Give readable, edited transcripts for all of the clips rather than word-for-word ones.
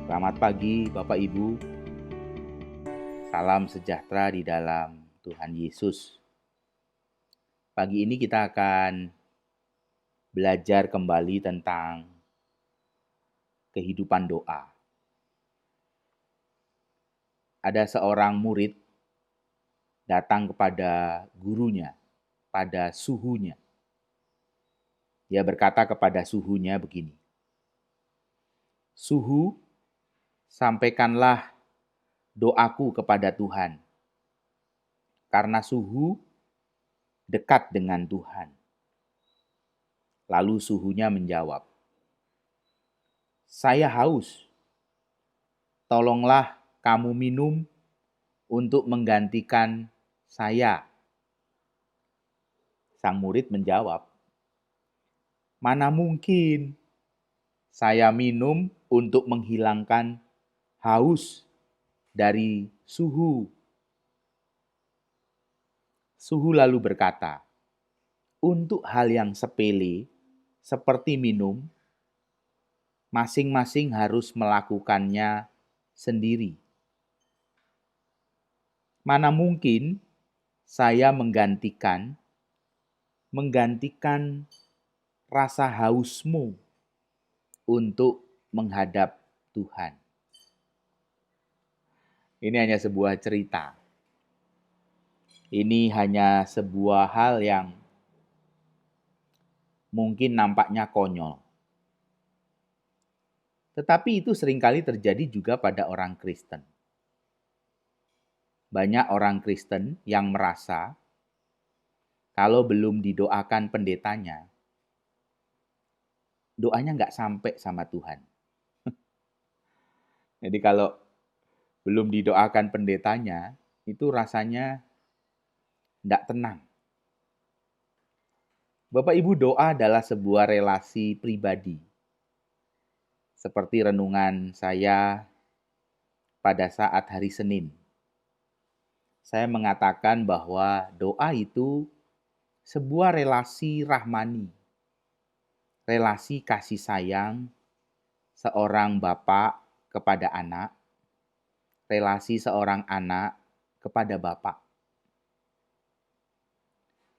Selamat pagi Bapak Ibu, salam sejahtera di dalam Tuhan Yesus. Pagi ini kita akan belajar kembali tentang kehidupan doa. Ada seorang murid datang kepada gurunya, pada suhunya. Dia berkata kepada suhunya begini, "Suhu, sampaikanlah doaku kepada Tuhan, karena suhu dekat dengan Tuhan." Lalu suhunya menjawab, "Saya haus, tolonglah kamu minum untuk menggantikan saya." Sang murid menjawab, "Mana mungkin saya minum untuk menghilangkan haus dari suhu." Suhu lalu berkata, "Untuk hal yang sepele seperti minum, masing-masing harus melakukannya sendiri. Mana mungkin saya menggantikan rasa hausmu untuk menghadap Tuhan." Ini hanya sebuah cerita. Ini hanya sebuah hal yang mungkin nampaknya konyol. Tetapi itu seringkali terjadi juga pada orang Kristen. Banyak orang Kristen yang merasa kalau belum didoakan pendetanya, doanya nggak sampai sama Tuhan. Jadi kalau belum didoakan pendetanya, itu rasanya nggak tenang. Bapak Ibu, doa adalah sebuah relasi pribadi. Seperti renungan saya pada saat hari Senin. Saya mengatakan bahwa doa itu sebuah relasi rahmani. Relasi kasih sayang seorang bapak kepada anak, relasi seorang anak kepada bapak.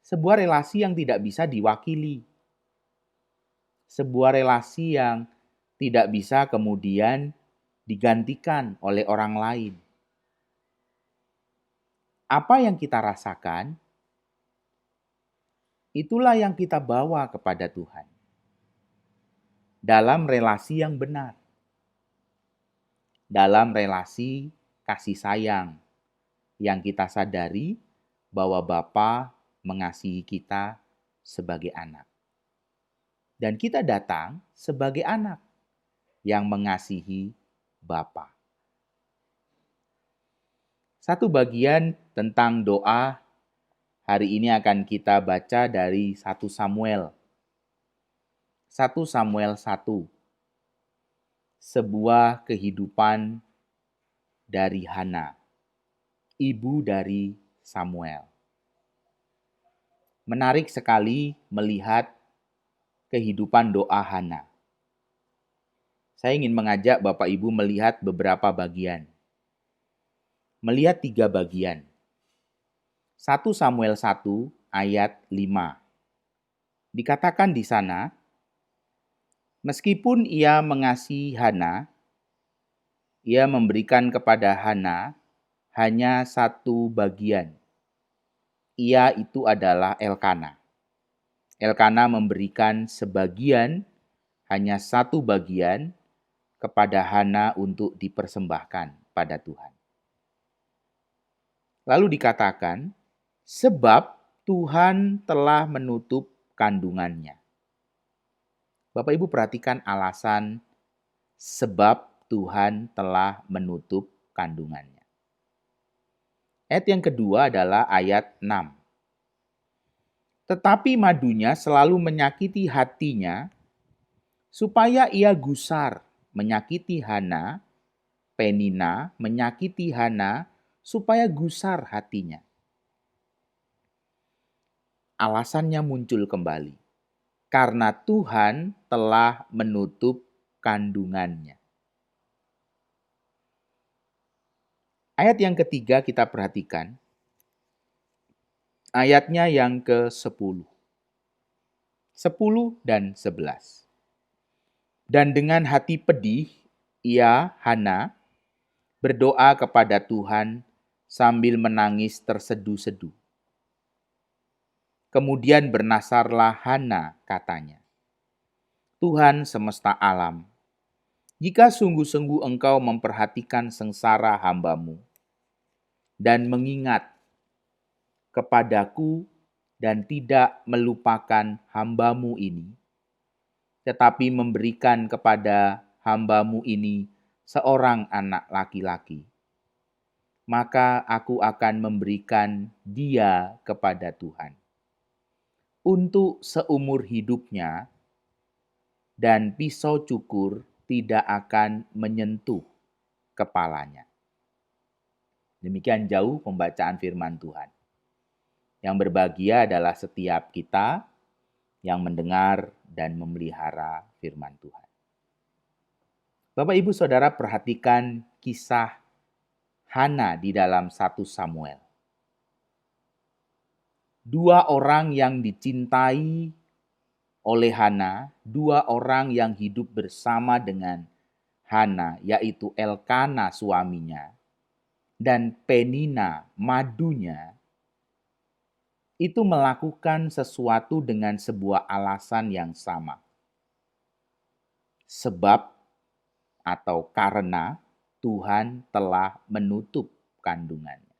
Sebuah relasi yang tidak bisa diwakili. Sebuah relasi yang tidak bisa kemudian digantikan oleh orang lain. Apa yang kita rasakan, itulah yang kita bawa kepada Tuhan. Dalam relasi yang benar. Dalam relasi kasih sayang yang kita sadari bahwa Bapa mengasihi kita sebagai anak. Dan kita datang sebagai anak yang mengasihi Bapa. Satu bagian tentang doa hari ini akan kita baca dari 1 Samuel. 1 Samuel 1. Sebuah kehidupan dari Hana, ibu dari Samuel. Menarik sekali melihat kehidupan doa Hana. Saya ingin mengajak Bapak Ibu melihat beberapa bagian. Melihat 3 bagian. 1 Samuel 1 ayat 5. Dikatakan di sana, meskipun ia mengasihi Hana, ia memberikan kepada Hana hanya satu bagian. Ia itu adalah Elkana. Elkana memberikan sebagian, hanya satu bagian, kepada Hana untuk dipersembahkan pada Tuhan. Lalu dikatakan, sebab Tuhan telah menutup kandungannya. Bapak Ibu perhatikan alasan sebab Tuhan telah menutup kandungannya. Ayat yang kedua adalah ayat 6. Tetapi madunya selalu menyakiti hatinya, supaya ia gusar menyakiti Hana, Penina menyakiti Hana, supaya gusar hatinya. Alasannya muncul kembali. Karena Tuhan telah menutup kandungannya. Ayat yang ketiga kita perhatikan, ayatnya yang ke-10. 10 dan 11. Dan dengan hati pedih, ia, Hana, berdoa kepada Tuhan sambil menangis tersedu-sedu. Kemudian bernasarlah Hana, katanya, Tuhan semesta alam, jika sungguh-sungguh engkau memperhatikan sengsara hamba-Mu dan mengingat kepadaku dan tidak melupakan hamba-Mu ini, tetapi memberikan kepada hamba-Mu ini seorang anak laki-laki, maka aku akan memberikan dia kepada Tuhan untuk seumur hidupnya, dan pisau cukur tidak akan menyentuh kepalanya. Demikian jauh pembacaan firman Tuhan. Yang berbahagia adalah setiap kita yang mendengar dan memelihara firman Tuhan. Bapak, Ibu, Saudara, perhatikan kisah Hana di dalam 1 Samuel. Dua orang yang dicintai oleh Hana, dua orang yang hidup bersama dengan Hana, yaitu Elkana suaminya, dan Penina madunya, itu melakukan sesuatu dengan sebuah alasan yang sama. Sebab atau karena Tuhan telah menutup kandungannya.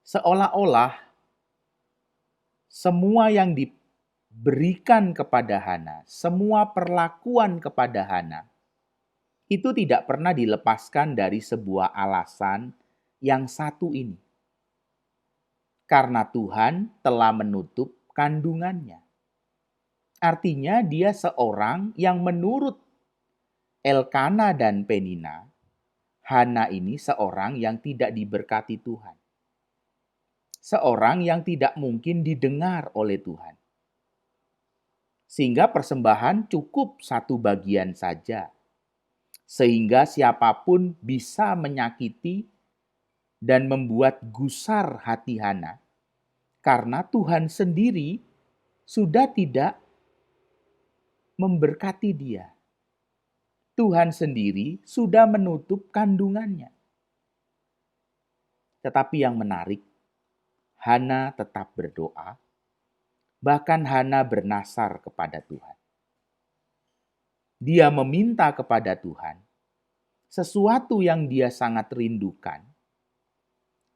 Seolah-olah semua yang diberikan kepada Hana, semua perlakuan kepada Hana, itu tidak pernah dilepaskan dari sebuah alasan yang satu ini. Karena Tuhan telah menutup kandungannya. Artinya dia seorang yang menurut Elkana dan Penina, Hana ini seorang yang tidak diberkati Tuhan. Seorang yang tidak mungkin didengar oleh Tuhan. Sehingga persembahan cukup satu bagian saja. Sehingga siapapun bisa menyakiti dan membuat gusar hati Hana, karena Tuhan sendiri sudah tidak memberkati dia. Tuhan sendiri sudah menutup kandungannya. Tetapi yang menarik, Hana tetap berdoa, bahkan Hana bernasar kepada Tuhan. Dia meminta kepada Tuhan sesuatu yang dia sangat rindukan,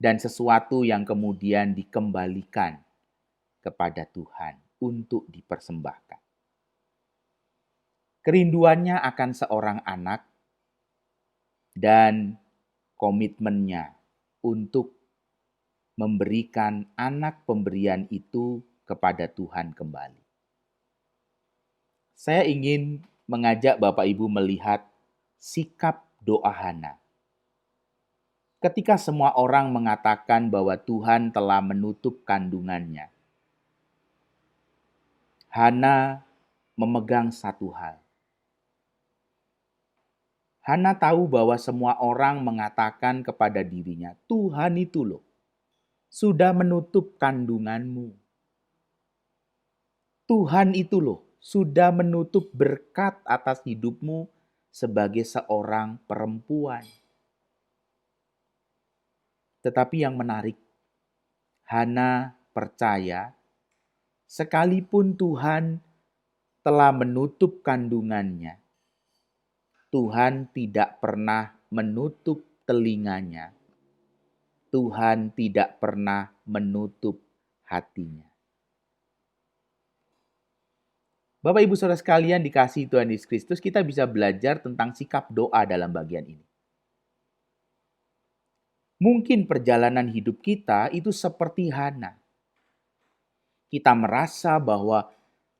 dan sesuatu yang kemudian dikembalikan kepada Tuhan untuk dipersembahkan. Kerinduannya akan seorang anak dan komitmennya untuk memberikan anak pemberian itu kepada Tuhan kembali. Saya ingin mengajak Bapak Ibu melihat sikap doa Hana. Ketika semua orang mengatakan bahwa Tuhan telah menutup kandungannya, Hana memegang satu hal. Hana tahu bahwa semua orang mengatakan kepada dirinya, Tuhan itu loh, sudah menutup kandunganmu. Tuhan itu loh, sudah menutup berkat atas hidupmu sebagai seorang perempuan. Tetapi yang menarik, Hana percaya sekalipun Tuhan telah menutup kandungannya, Tuhan tidak pernah menutup telinganya. Tuhan tidak pernah menutup hatinya. Bapak, Ibu, Saudara sekalian, dikasihi Tuhan Yesus Kristus, kita bisa belajar tentang sikap doa dalam bagian ini. Mungkin perjalanan hidup kita itu seperti Hana. Kita merasa bahwa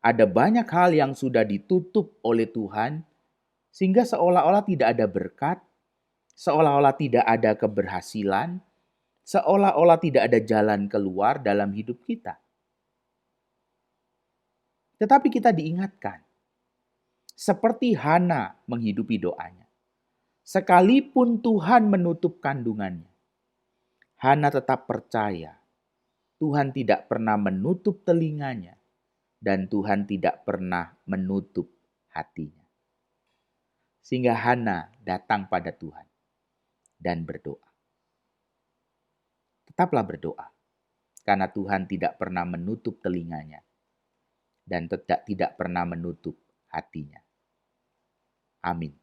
ada banyak hal yang sudah ditutup oleh Tuhan, sehingga seolah-olah tidak ada berkat, seolah-olah tidak ada keberhasilan, seolah-olah tidak ada jalan keluar dalam hidup kita. Tetapi kita diingatkan, seperti Hana menghidupi doanya, Sekalipun Tuhan menutup kandungannya, Hana tetap percaya Tuhan tidak pernah menutup telinganya dan Tuhan tidak pernah menutup hatinya. Sehingga Hana datang pada Tuhan dan berdoa. Tetaplah berdoa, karena Tuhan tidak pernah menutup telinganya dan tidak pernah menutup hatinya. Amin.